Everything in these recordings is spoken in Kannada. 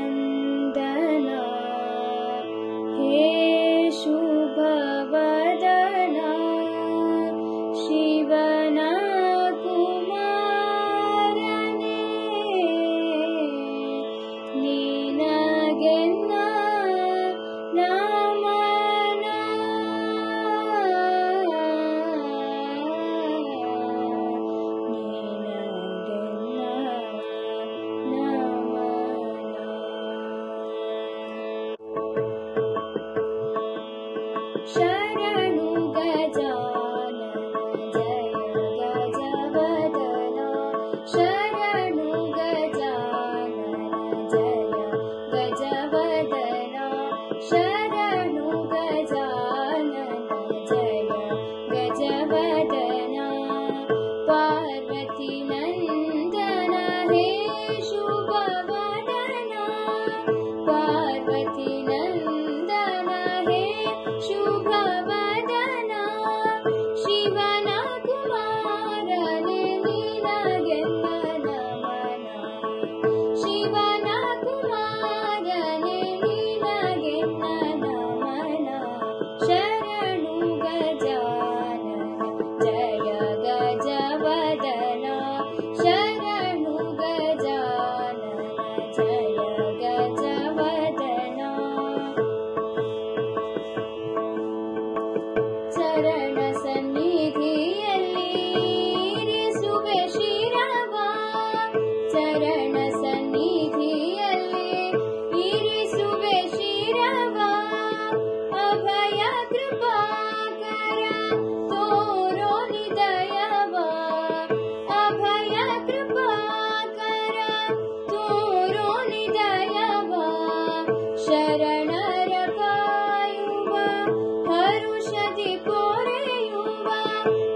पार्वतीनन्दना हे शुभवदना शिवना कुमारने निनಗೆನ್ನ ನಮನ ನಿನಗೆನ್ನ ನಮನ ಶರಣು ಗಜಾನನ ಜಯ ಗಜವದನ ಶರಣು ಗಜಾನನ ಜಯ ಗಜವದನ ಶರಣು ಗಜಾನನ ಜಯ ಗಜವದನ ಪಾರ್ವತಿ ನಂದನ ಹೇ ಶುಭವದನ ಪಾರ್ವತಿ ನಂದನ ಹೇ ಶುಭವದನ ಶಿವನ ಕುಮಾರನೆ ನಿನಗೆನ್ನ ನಮನ ಶಿವನ ಕುಮಾರನೆ ನಿನಗೆನ್ನ ನಮನ ಶರಣು ಗಜಾನನ ಜಯ ಗಜವದನ ಶರಣು ಗಜಾನನ ಜಯ ಗಜವದನ ಚರಣ ಸನ್ನಿಧಿಯಲ್ಲಿ ಇರಿಸುವೆ ಶಿರವ ಚರಣ ಸನ್ನಿಧಿಯಲ್ಲಿ ಇರಿಸುವೆ ಶಿರವ ಅಭಯ ಕೃಪಾಕರ ತೋರೋ ನಿದಯವ ಅಭಯ ಕೃಪಾಕರ ತೋರೋ ನಿದಯವ ಶರಣರ ಕಾಯುವ ಹರುಷದಿ ಪೊರೆಯುವ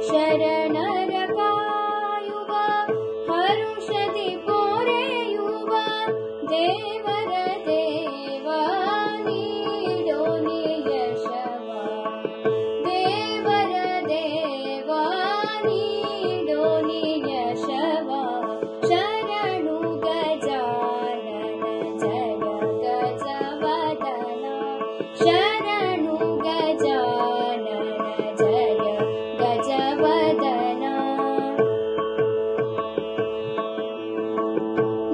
ಶರಣರ ಕಾಯುವ ಹರುಷದಿ ಪೊರೆಯುವ ದೇವರ ದೇವ ನೀಡೋ ನಿಯಶವ ದೇವರ ದೇವ ನೀಡೋ ನಿಯಶವ ಶರಣು ಗಜಾನನ ಜಯ ಗಜವದನ ಶರಣು ಗಜಾನನ ಜಯ ಗಜವದನ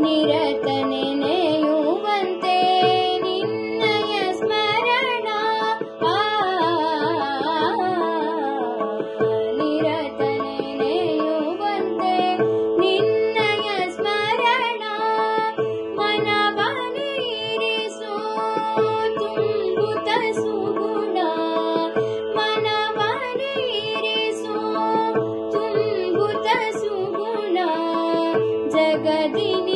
ನಿರತ ನೆನೆಯುವಂತೆ ನಿನ್ನಯ ಸ್ಮರಣ ನಿರತ ನೆನೆಯುವಂತೆ ನಿನ್ನಯ ಸ್ಮರಣ ಮನವ ನೀರಿಸು ತುಂಬುತ ಸುಗುಣ ಮನವ ನೀರಿಸು ತುಂಬುತ ಸುಗುಣ ಜಗದಿನಿ